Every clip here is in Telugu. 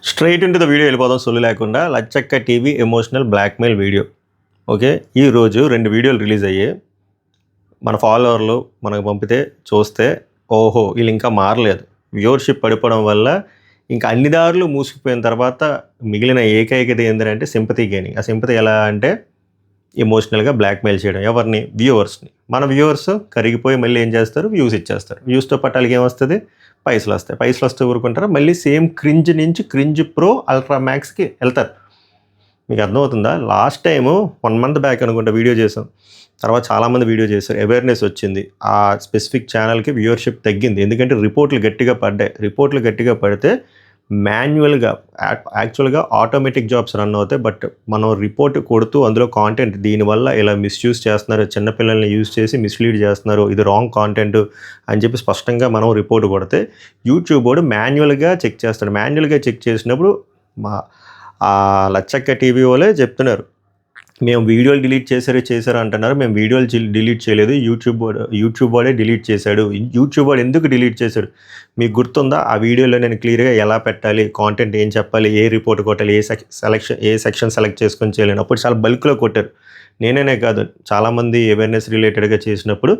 స్ట్రైట్ ఇంటూ ద వీడియో వెళ్ళిపోదాం సొల్లు లేకుండా. Lachakka TV emotional blackmail video. Okay, ఈరోజు 2 వీడియోలు రిలీజ్ అయ్యాయి. మన ఫాలోవర్లు మనకు పంపితే చూస్తే ఓహో వీళ్ళు ఇంకా మారలేదు, వ్యూవర్షిప్ పడిపోవడం వల్ల ఇంకా అన్ని దారులు మూసుకుపోయిన తర్వాత మిగిలిన ఏకైకత ఏంటంటే సింపతి గెయినింగ్. ఆ సింపతి ఎలా అంటే ఎమోషనల్గా బ్లాక్మెయిల్ చేయడం. ఎవరిని? వ్యూవర్స్ని. మన వ్యూవర్స్ కరిగిపోయి మళ్ళీ ఏం చేస్తారు? వ్యూస్ ఇచ్చేస్తారు. వ్యూస్తో పాటు వాళ్ళకి ఏమొస్తుంది? పైసలు వస్తాయి. పైసలు వస్తే ఊరుకుంటారు, మళ్ళీ సేమ్ క్రింజ్ నుంచి క్రింజ్ ప్రో అల్ట్రా మ్యాక్స్కి వెళ్తారు. మీకు అర్థమవుతుందా? లాస్ట్ టైము 1 month బ్యాక్ అనుకుంటా వీడియో చేసాం. తర్వాత చాలామంది వీడియో చేశారు, అవేర్నెస్ వచ్చింది. ఆ స్పెసిఫిక్ ఛానల్కి వ్యూవర్షిప్ తగ్గింది, ఎందుకంటే రిపోర్ట్లు గట్టిగా పడ్డాయి. రిపోర్ట్లు గట్టిగా పడితే మాన్యువల్గా యాక్చువల్గా ఆటోమేటిక్ జాబ్స్ రన్ అవుతాయి, బట్ మనం రిపోర్ట్ కొడుతూ అందులో కాంటెంట్ దీనివల్ల ఇలా మిస్యూజ్ చేస్తున్నారు, చిన్నపిల్లల్ని యూజ్ చేసి మిస్లీడ్ చేస్తున్నారు, ఇది రాంగ్ కాంటెంట్ అని చెప్పి స్పష్టంగా మనం రిపోర్ట్ కొడితే యూట్యూబ్ వాడు మాన్యువల్గా చెక్ చేస్తాడు. మాన్యువల్గా చెక్ చేసినప్పుడు మా లచ్చక్క టీవీ వాళ్ళే చెప్తున్నారు, మేము వీడియోలు డిలీట్ చేశారు అంటున్నారు. మేము వీడియోలు డిలీట్ చేయలేదు, యూట్యూబ్ వాడే డిలీట్ చేశాడు. యూట్యూబ్ వాడు ఎందుకు డిలీట్ చేశాడు మీకు గుర్తుందా? ఆ వీడియోలో నేను క్లియర్గా ఎలా పెట్టాలి, కాంటెంట్ ఏం చెప్పాలి, ఏ రిపోర్ట్ కొట్టాలి, ఏ సెక్షన్ సెలెక్ట్ చేసుకొని చేయలేను. అప్పుడు చాలా బల్క్లో కొట్టారు. నేనే కాదు, చాలామంది అవేర్నెస్ రిలేటెడ్గా చేసినప్పుడు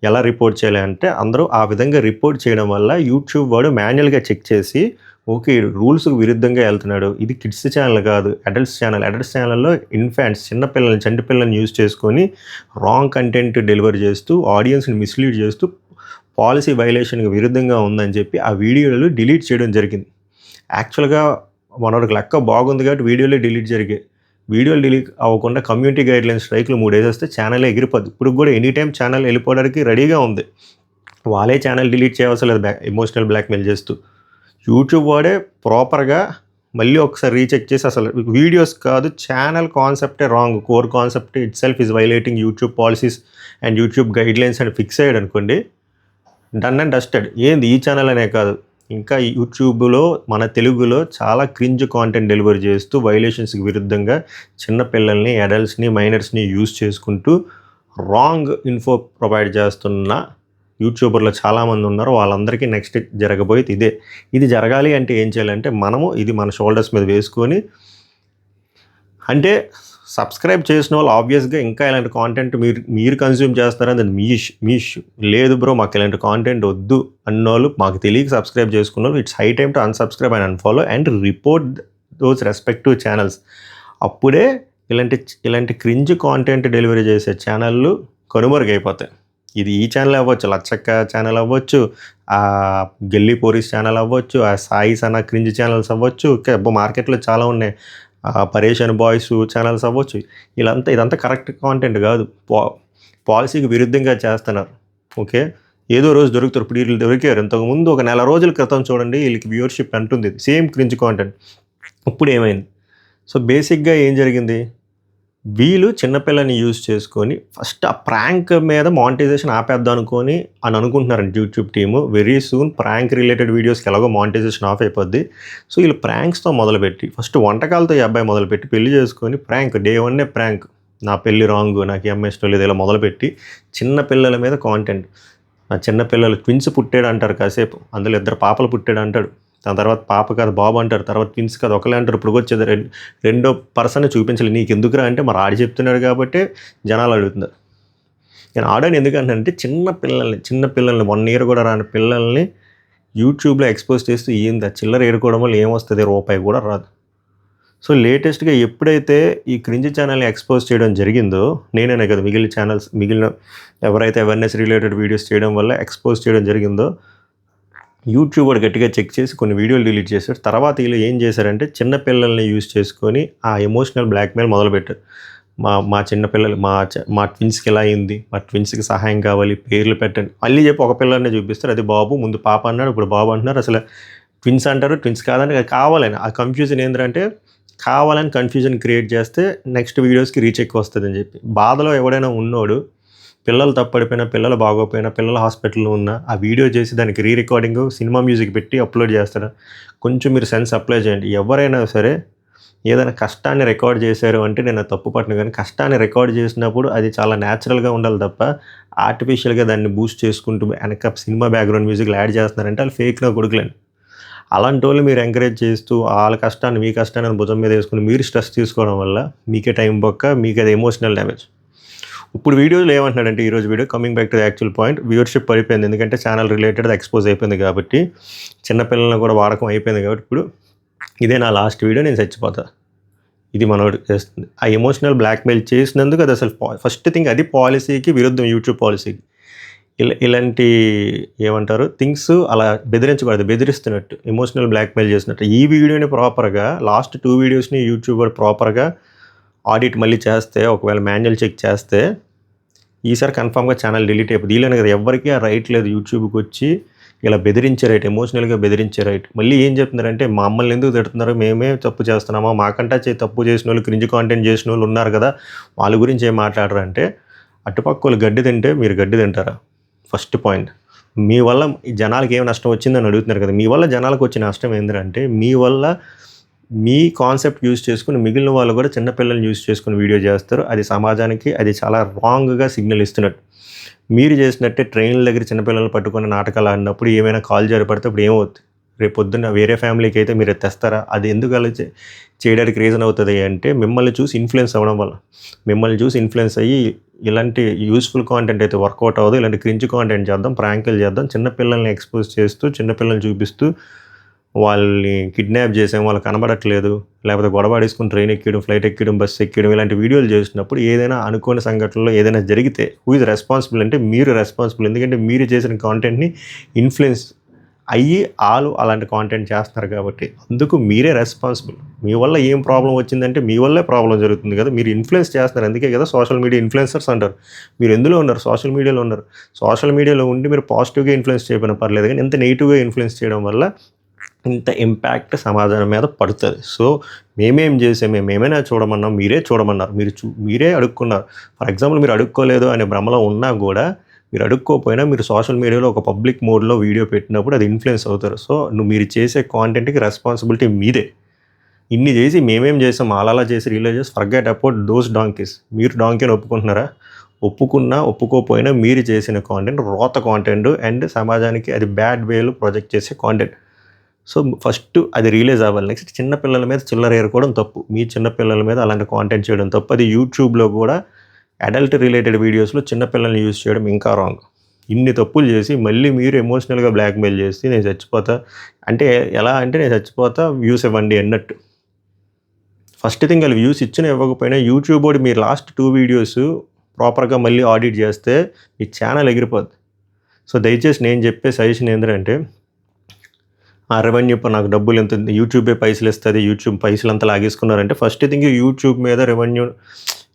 ఎలా రిపోర్ట్ చేయాలి అంటే అందరూ ఆ విధంగా రిపోర్ట్ చేయడం వల్ల యూట్యూబ్ వాడు మాన్యువల్గా చెక్ చేసి ఓకే రూల్స్కి విరుద్ధంగా వెళ్తున్నాడు, ఇది కిడ్స్ ఛానల్ కాదు అడల్ట్స్ ఛానల్. అడల్ట్స్ ఛానల్లో ఇన్ఫాంట్స్ చిన్నపిల్లల్ని చంటిపిల్లల్ని యూజ్ చేసుకొని రాంగ్ కంటెంట్ డెలివర్ చేస్తూ ఆడియన్స్ని మిస్లీడ్ చేస్తూ పాలసీ వైలేషన్కి విరుద్ధంగా ఉందని చెప్పి ఆ వీడియోలు డిలీట్ చేయడం జరిగింది. యాక్చువల్గా మనోడికి లెక్క బాగుంది కాబట్టి వీడియోలే డిలీట్ జరిగాయి. వీడియోలు డిలీట్ అవ్వకుండా కమ్యూనిటీ గైడ్లైన్స్ స్ట్రైక్లు 3 days వస్తే ఛానలే ఎగిరిపోద్ది. ఇప్పుడు కూడా ఎనీ టైం ఛానల్ వెళ్ళిపోవడానికి రెడీగా ఉంది. వాళ్ళే ఛానల్ డిలీట్ చేయవలసిన లేదు ఎమోషనల్ బ్లాక్మెయిల్ చేస్తూ. యూట్యూబ్ వాడే ప్రాపర్గా మళ్ళీ ఒకసారి రీచెక్ చేసి అసలు వీడియోస్ కాదు ఛానల్ కాన్సెప్టే wrong, core concept itself is violating YouTube policies and YouTube guidelines అని ఫిక్స్ అయ్యాడు అనుకోండి, డన్ అండ్ డస్టెడ్. ఏంది ఈ ఛానల్ అనే కాదు, ఇంకా యూట్యూబ్లో మన తెలుగులో చాలా క్రింజ్ కాంటెంట్ డెలివరీ చేస్తూ వైలేషన్స్కి విరుద్ధంగా చిన్నపిల్లల్ని అడల్ట్స్ని మైనర్స్ని యూజ్ చేసుకుంటూ రాంగ్ ఇన్ఫో ప్రొవైడ్ చేస్తున్న యూట్యూబర్లు చాలామంది ఉన్నారు. వాళ్ళందరికీ నెక్స్ట్ జరగబోయేది ఇదే. ఇది జరగాలి అంటే ఏం చేయాలంటే మనము ఇది మన షోల్డర్స్ మీద వేసుకొని, అంటే సబ్స్క్రైబ్ చేసిన వాళ్ళు ఆబ్వియస్గా ఇంకా ఇలాంటి కాంటెంట్ మీరు కన్జ్యూమ్ చేస్తారని అది మీ ఇష్యూ. లేదు బ్రో మాకు ఇలాంటి కాంటెంట్ వద్దు అన్నోళ్ళు, మాకు తెలియక సబ్స్క్రైబ్ చేసుకున్న వాళ్ళు, it's high time to unsubscribe and unfollow and report those respective channels. అప్పుడే ఇలాంటి క్రింజ్ కాంటెంట్ డెలివరీ చేసే ఛానళ్ళు కనుమరుగైపోతాయి. ఇది ఈ ఛానల్ అవ్వచ్చు, లచ్చక్క ఛానల్ అవ్వచ్చు, గల్లీ పోరీస్ ఛానల్ అవ్వచ్చు, సాయి సనా క్రింజ్ ఛానల్స్ అవ్వచ్చు, మార్కెట్లో చాలా ఉన్నాయి, పరేషన్ బాయ్స్ ఛానల్స్ అవ్వచ్చు. ఇదంతా కరెక్ట్ కాంటెంట్ కాదు, పాలసీకి విరుద్ధంగా చేస్తున్నారు. ఓకే, ఏదో రోజు దొరుకుతారు. ఇప్పుడు వీళ్ళు దొరికారు. ఇంతకుముందు ఒక 1 రోజుల క్రితం చూడండి వీళ్ళకి వ్యూవర్షిప్ అంటుంది సేమ్ క్రింజ్ కాంటెంట్. ఇప్పుడు ఏమైంది? సో బేసిక్గా ఏం జరిగింది, వీళ్ళు చిన్నపిల్లని యూజ్ చేసుకొని ఫస్ట్ ఆ ప్రాంక్ మీద మానిటైజేషన్ ఆపేద్దాం అని అనుకుంటున్నారండి YouTube team. Very soon prank related వీడియోస్కి ఎలాగో మానిటైజేషన్ ఆఫ్ అయిపోద్ది. సో వీళ్ళు ప్రాంక్స్తో మొదలుపెట్టి ఫస్ట్ వంటకాలతో ఈ అబ్బాయి మొదలుపెట్టి పెళ్లి చేసుకొని ప్రాంక్ డే 1 ప్రాంక్, నా పెళ్ళి రాంగ్, నాకు ఈ అమ్మాయి ఇష్టం లేదు, ఇలా మొదలుపెట్టి చిన్నపిల్లల మీద కాంటెంట్. ఆ చిన్నపిల్లలు ట్విన్స్ పుట్టాడు అంటారు కాసేపు, అందులో 2 పాపలు పుట్టాడు అంటాడు, దాని తర్వాత పాప కాదు బాబు అంటారు, తర్వాత ట్విన్స్ కాదు ఒకలే అంటారు. ఇప్పుడు వచ్చేది రెండో పర్సన్ చూపించాలి, నీకు ఎందుకురా అంటే మరి ఆడి చెప్తున్నాడు కాబట్టి జనాలు అడుగుతున్నారు. నేను ఆడని ఎందుకంటే చిన్నపిల్లల్ని 1 year కూడా రాని పిల్లల్ని యూట్యూబ్లో ఎక్స్పోజ్ చేస్తూ ఏంది చిల్లర ఏరుకోవడం వల్ల ఏమొస్తుంది, రూపాయి కూడా రాదు. సో లేటెస్ట్గా ఎప్పుడైతే ఈ క్రింజ్ ఛానల్ని ఎక్స్పోజ్ చేయడం జరిగిందో, నేనే కదా మిగిలిన ఎవరైతే అవేర్నెస్ రిలేటెడ్ వీడియోస్ చేయడం వల్ల ఎక్స్పోజ్ చేయడం జరిగిందో, యూట్యూబ్ వాడు గట్టిగా చెక్ చేసి కొన్ని వీడియోలు డిలీట్ చేశారు. తర్వాత వీళ్ళు ఏం చేశారంటే చిన్నపిల్లల్ని యూజ్ చేసుకొని ఆ ఎమోషనల్ బ్లాక్మెయిల్ మొదలుపెట్టారు. మా చిన్నపిల్లలు మా ట్విన్స్కి ఎలా అయింది, మా ట్విన్స్కి సహాయం కావాలి, పేర్లు పెట్టండి మళ్ళీ చెప్పి ఒక పిల్లల్ని చూపిస్తారు, అది బాబు, ముందు పాప అన్నాడు ఇప్పుడు బాబు అంటున్నారు. అసలు ట్విన్స్ అంటారు, ట్విన్స్ కాదంటే అది కావాలని. ఆ కన్ఫ్యూజన్ ఏంటంటే కావాలని కన్ఫ్యూజన్ క్రియేట్ చేస్తే నెక్స్ట్ వీడియోస్కి రీచ్ ఎక్కువ వస్తుంది అని చెప్పి బాధలో ఎవడైనా ఉన్నోడు, పిల్లలు తప్పడిపోయినా, పిల్లలు బాగోపోయినా, పిల్లల హాస్పిటల్లో ఉన్న ఆ వీడియో చేసి దానికి రికార్డింగ్ సినిమా మ్యూజిక్ పెట్టి అప్లోడ్ చేస్తారు. కొంచెం మీరు సెన్స్ అప్లై చేయండి. ఎవరైనా సరే ఏదైనా కష్టాన్ని రికార్డ్ చేశారు అంటే నేను తప్పు పట్టను, కానీ కష్టాన్ని రికార్డ్ చేసినప్పుడు అది చాలా న్యాచురల్గా ఉండాలి తప్ప ఆర్టిఫిషియల్గా దాన్ని బూస్ట్ చేసుకుంటూ వెనక సినిమా బ్యాక్గ్రౌండ్ మ్యూజిక్లు యాడ్ చేస్తున్నారంటే వాళ్ళు ఫేక్గా కొడుకులండి. అలాంటి వాళ్ళు మీరు ఎంకరేజ్ చేస్తూ వాళ్ళ కష్టాన్ని మీ కష్టాన్ని భుజం మీద వేసుకుని మీరు స్ట్రెస్ తీసుకోవడం వల్ల మీకే టైం బొక్క, మీకు అది ఎమోషనల్ డ్యామేజ్. ఇప్పుడు వీడియోలో ఏమంటున్నాడంటే ఈరోజు video coming back to the actual point, viewership పడిపోయింది ఎందుకంటే ఛానల్ రిలేటెడ్ ఎక్స్పోజ్ అయిపోయింది కాబట్టి, చిన్నపిల్లలను కూడా వాడకం అయిపోయింది కాబట్టి ఇప్పుడు ఇదే నా లాస్ట్ వీడియో, నేను చచ్చిపోతా, ఇది మనోడు చేస్తుంది. ఆ ఎమోషనల్ బ్లాక్మెయిల్ చేసినందుకు అది అసలు ఫస్ట్ థింగ్ అది పాలసీకి విరుద్ధం, యూట్యూబ్ పాలసీకి. ఇలాంటి ఏమంటారు థింగ్స్ అలా బెదిరించకూడదు, బెదిరిస్తున్నట్టు ఎమోషనల్ బ్లాక్మెయిల్ చేసినట్టు. ఈ వీడియోని ప్రాపర్గా లాస్ట్ 2 వీడియోస్ని యూట్యూబర్ ప్రాపర్గా ఆడిట్ మళ్ళీ చేస్తే, ఒకవేళ మాన్యువల్ చెక్ చేస్తే ఈసారి కన్ఫామ్గా ఛానల్ డిలీట్ అయిపోతుంది. వీళ్ళని కదా ఎవరికి ఆ రైట్ లేదు యూట్యూబ్కి వచ్చి ఇలా బెదిరించే రైట్, ఎమోషనల్గా బెదిరించే రైట్. మళ్ళీ ఏం చెప్తున్నారంటే మమ్మల్ని ఎందుకు తిడుతున్నారు, మేమే తప్పు చేస్తున్నామా, మాకంటా తప్పు చేసిన వాళ్ళు, క్రింజ్ కాంటెంట్ చేసిన వాళ్ళు ఉన్నారు కదా, వాళ్ళ గురించి ఏం మాట్లాడరు అంటే, అటుపక్క వాళ్ళు గడ్డి తింటే మీరు గడ్డి తింటారా? First point. మీ వల్ల జనాలకి ఏం నష్టం వచ్చిందని అడుగుతున్నారు కదా, మీ వల్ల జనాలకు వచ్చిన నష్టం ఏంటంటే, మీ వల్ల మీ కాన్సెప్ట్ యూజ్ చేసుకుని మిగిలిన వాళ్ళు కూడా చిన్నపిల్లల్ని యూజ్ చేసుకుని వీడియో చేస్తారు. అది సమాజానికి అది చాలా రాంగ్గా సిగ్నల్ ఇస్తున్నట్టు. మీరు చేసినట్టే ట్రైన్ల దగ్గర చిన్నపిల్లలు పట్టుకుని నాటకాలు ఆడినప్పుడు ఏమైనా కాల్ జారి పడితే అప్పుడు ఏమవుతుంది? రేపు పొద్దున్న వేరే ఫ్యామిలీకి అయితే మీరు తెస్తారా? అది ఎందుకు అలా చేయడానికి రీజన్ అవుతుంది అంటే, మిమ్మల్ని చూసి ఇన్ఫ్లుయెన్స్ అవ్వడం వల్ల. మిమ్మల్ని చూసి ఇన్ఫ్లుయెన్స్ అయ్యి ఇలాంటి యూస్ఫుల్ కాంటెంట్ అయితే వర్కౌట్ అవ్వదు, ఇలాంటి క్రింజ్ కాంటెంట్ చేద్దాం, ప్రాంకులు చేద్దాం, చిన్నపిల్లల్ని ఎక్స్పోజ్ చేస్తూ చిన్నపిల్లల్ని చూపిస్తూ వాళ్ళని కిడ్నాప్ చేసాం, వాళ్ళు కనబడట్లేదు, లేకపోతే గొడవాడేసుకుని ట్రైన్ ఎక్కడం, ఫ్లైట్ ఎక్కడం, బస్సు ఎక్కడం, ఇలాంటి వీడియోలు చేసినప్పుడు ఏదైనా అనుకోని సంఘటనలో ఏదైనా జరిగితే హూ ఇస్ రెస్పాన్సిబుల్ అంటే మీరు రెస్పాన్సిబుల్. ఎందుకంటే మీరు చేసిన కాంటెంట్ని ఇన్ఫ్లుయెన్స్ అయ్యి వాళ్ళు అలాంటి కాంటెంట్ చేస్తున్నారు కాబట్టి అందుకు మీరే రెస్పాన్సిబుల్. మీ వల్ల ఏం ప్రాబ్లం వచ్చిందంటే మీ వల్లే ప్రాబ్లం జరుగుతుంది కదా, మీరు ఇన్ఫ్లుయెన్స్ చేస్తున్నారు. అందుకే కదా సోషల్ మీడియా ఇన్ఫ్లుయెన్సర్స్ అంటారు. మీరు ఎందులో ఉన్నారు? సోషల్ మీడియాలో ఉన్నారు. సోషల్ మీడియాలో ఉండి మీరు పాజిటివ్గా ఇన్ఫ్లుయెన్స్ చేయకపోయినా పర్లేదు, కానీ ఎంత నెగిటివ్గా ఇన్ఫ్లుయెన్స్ చేయడం వల్ల ఇంత ఇంపాక్ట్ సమాజం మీద పడుతుంది. సో మేమేం చేసాం, మేము ఏమైనా చూడమన్నాం, మీరే చూడమన్నారు, మీరే అడుక్కున్నారు. ఫర్ ఎగ్జాంపుల్ మీరు అడుక్కోలేదు అనే భ్రమలో ఉన్నా కూడా, మీరు అడుక్కోపోయినా మీరు సోషల్ మీడియాలో ఒక పబ్లిక్ మోడ్లో వీడియో పెట్టినప్పుడు అది ఇన్ఫ్లుయెన్స్ అవుతారు. సో మీరు చేసే కాంటెంట్కి రెస్పాన్సిబిలిటీ మీదే. ఇన్ని చేసి మేమేం చేసాం, అలా చేసి రిలీజ్ చేసి ఫర్గెట్ అబౌట్ దోస్ డాంకీస్. మీరు డాంకీ అని ఒప్పుకుంటున్నారా? ఒప్పుకున్నా ఒప్పుకోపోయినా మీరు చేసిన కాంటెంట్ రోత కాంటెంట్ అండ్ సమాజానికి అది బ్యాడ్ వేలో ప్రొజెక్ట్ చేసే కాంటెంట్. సో ఫస్ట్ అది రిలీజ్ అవ్వాలి. నెక్స్ట్ చిన్నపిల్లల మీద చిల్లర ఏరుకోవడం తప్పు, మీ చిన్నపిల్లల మీద అలాంటి కాంటెంట్ చేయడం తప్పు. అది యూట్యూబ్లో కూడా అడల్ట్ రిలేటెడ్ వీడియోస్లో చిన్నపిల్లల్ని యూజ్ చేయడం ఇంకా రాంగ్. ఇన్ని తప్పులు చేసి మళ్ళీ మీరు ఎమోషనల్గా బ్లాక్మెయిల్ చేసి నేను చచ్చిపోతా అంటే ఎలా అంటే, నేను చచ్చిపోతా వ్యూస్ ఇవ్వండి అన్నట్టు. ఫస్ట్ థింగ్ వాళ్ళు వ్యూస్ ఇచ్చినా ఇవ్వకపోయినా యూట్యూబ్ వాడు మీరు లాస్ట్ 2 వీడియోస్ ప్రాపర్గా మళ్ళీ ఆడిట్ చేస్తే మీ ఛానల్ ఎగిరిపోద్ది. సో దయచేసి నేను చెప్పే సజెషన్ ఏంటంటే, ఆ రెవెన్యూ నాకు డబ్బులు ఎంత యూట్యూబే పైసలు ఇస్తుంది, యూట్యూబ్ పైసలు అంతా లాగేసుకున్నారంటే, ఫస్ట్ థింగ్ యూట్యూబ్ మీద రెవెన్యూ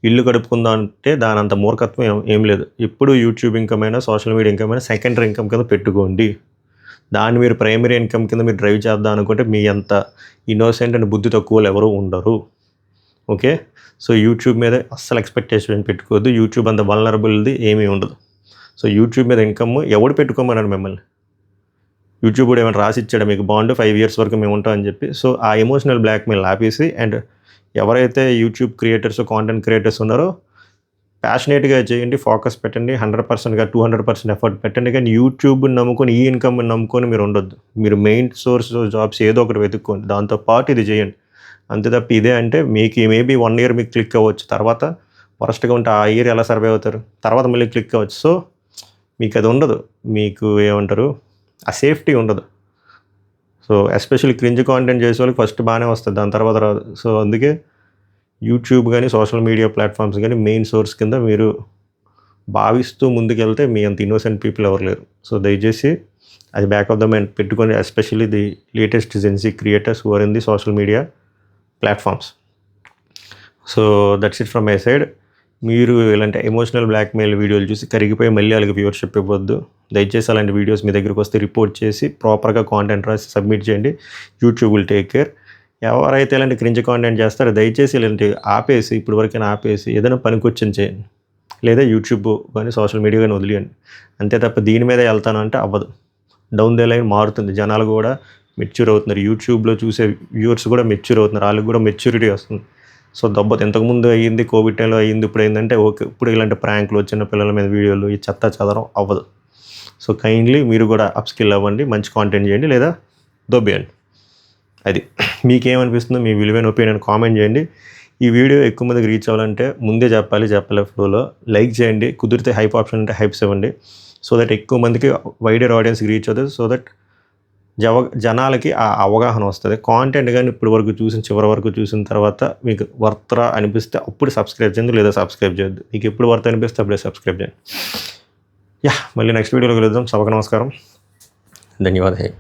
ఇల్లు గడుపుకుందాం అంటే దాని అంత మూర్ఖత్వం ఏం లేదు. ఇప్పుడు యూట్యూబ్ ఇన్కమ్ అయినా సోషల్ మీడియా ఇన్కమ్ అయినా సెకండరీ ఇన్కమ్ కింద పెట్టుకోండి. దాన్ని మీరు ప్రైమరీ ఇన్కమ్ కింద మీరు డ్రైవ్ చేద్దాం అనుకుంటే మీ అంత ఇన్నోసెంట్ అండ్ బుద్ధి తక్కువలు ఎవరు ఉండరు. ఓకే, సో యూట్యూబ్ మీద అస్సలు ఎక్స్పెక్టేషన్ పెట్టుకోవద్దు. యూట్యూబ్ అంత వల్నరబుల్ది ఏమీ ఉండదు. సో యూట్యూబ్ మీద ఇన్కమ్ ఎవడు పెట్టుకోమన్నాడు మిమ్మల్ని? యూట్యూబ్ కూడా ఏమైనా రాసి ఇచ్చాడు మీకు బాండ్ 5 years వరకు మేము ఉంటాం అని చెప్పి? సో ఆ ఎమోషనల్ బ్లాక్మెయిల్ ఆపేసి, అండ్ ఎవరైతే యూట్యూబ్ క్రియేటర్స్ కాంటెంట్ క్రియేటర్స్ ఉన్నారో ప్యాషనేట్గా చేయండి, ఫోకస్ పెట్టండి, 100%గా 200% ఎఫర్ట్ పెట్టండి. కానీ యూట్యూబ్ నమ్ముకొని ఈ ఇన్కమ్ నమ్ముకొని మీరు ఉండొద్దు. మీరు మెయిన్ సోర్స్ జాబ్స్ ఏదో ఒకటి వెతుక్కోండి, దాంతోపాటు ఇది చేయండి. అంతే తప్ప ఇదే అంటే మీకు మేబీ 1 year మీకు క్లిక్ అవ్వచ్చు, తర్వాత వరస్ట్గా ఉంటే ఆ ఇయర్ ఎలా సర్వే అవుతారు, తర్వాత మళ్ళీ క్లిక్ అవ్వచ్చు. సో మీకు అది ఉండదు, మీకు ఏమంటారు ఆ సేఫ్టీ ఉండదు. సో ఎస్పెషల్లీ క్రింజ్ కాంటెంట్ చేసే వాళ్ళకి ఫస్ట్ బాగానే వస్తుంది, దాని తర్వాత రాదు. సో అందుకే యూట్యూబ్ కానీ సోషల్ మీడియా ప్లాట్ఫామ్స్ కానీ మెయిన్ సోర్స్ కింద మీరు భావిస్తూ ముందుకెళ్తే మీ అంత ఇన్నోసెంట్ పీపుల్ ఎవరు లేరు. సో దయచేసి అది బ్యాక్ ఆఫ్ ద మైండ్ పెట్టుకొని, especially the latest Gen Z creators who are in the social media platforms. So that's it from my side. మీరు ఇలాంటి ఎమోషనల్ బ్లాక్మెయిల్ వీడియోలు చూసి కరిగిపోయి మళ్ళీ వాళ్ళకి వ్యూవర్షిప్ ఇవ్వద్దు. దయచేసి అలాంటి వీడియోస్ మీ దగ్గరికి వస్తే రిపోర్ట్ చేసి ప్రాపర్గా కాంటెంట్ రాసి సబ్మిట్ చేయండి. YouTube will take care. ఎవరైతే ఇలాంటి క్రింజ్ కాంటెంట్ చేస్తారో దయచేసి ఇలాంటి ఆపేసి, ఇప్పుడు వరకైనా ఆపేసి ఏదైనా పనికొచ్చింది చేయండి, లేదా యూట్యూబ్ కానీ సోషల్ మీడియా కానీ వదిలేయండి. అంతే తప్ప దీని మీద వెళ్తాను అంటే అవ్వదు. డౌన్ ద లైన్ మారుతుంది, జనాలు కూడా మెచ్యూర్ అవుతున్నారు, యూట్యూబ్లో చూసే వ్యూవర్స్ కూడా మెచ్యూర్ అవుతున్నారు, వాళ్ళకి కూడా మెచ్యూరిటీ వస్తుంది. సో దెబ్బతో ఇంతకుముందు అయ్యింది, కోవిడ్ టైంలో అయ్యింది, ఇప్పుడు ఏంటంటే ఓకే, ఇప్పుడు ఇలాంటి ప్రాంక్లు చిన్న పిల్లల మీద వీడియోలు ఈ చెత్త చదవడం అవ్వదు. సో కైండ్లీ మీరు కూడా అప్స్కిల్ అవ్వండి, మంచి కాంటెంట్ చేయండి, లేదా దొబ్బేయండి. అది మీకేమనిపిస్తుందో మీ విలువైన ఒపీనియన్ కామెంట్ చేయండి. ఈ వీడియో ఎక్కువ మందికి రీచ్ అవ్వాలంటే ముందే చెప్పలే ఫ్లోలో లైక్ చేయండి, కుదిరితే హైప్ ఆప్షన్ అంటే హైప్స్ ఇవ్వండి, సో దట్ ఎక్కువ మందికి వైడర్ ఆడియన్స్కి రీచ్ అవుతుంది, సో దట్ జనాలకి ఆ అవగాహన వస్తుంది. కాంటెంట్ కానీ ఇప్పటి వరకు చివరి వరకు చూసిన తర్వాత మీకు వర్త్రా అనిపిస్తే అప్పుడు సబ్స్క్రైబ్ చేయండి, లేదా సబ్స్క్రైబ్ చేయొద్దు. మీకు ఎప్పుడు వర్త్ అనిపిస్తే అప్పుడే సబ్స్క్రైబ్ చేయండి. మళ్ళీ నెక్స్ట్ వీడియోలో కలుద్దాం. సభకు నమస్కారం, ధన్యవాదాలు.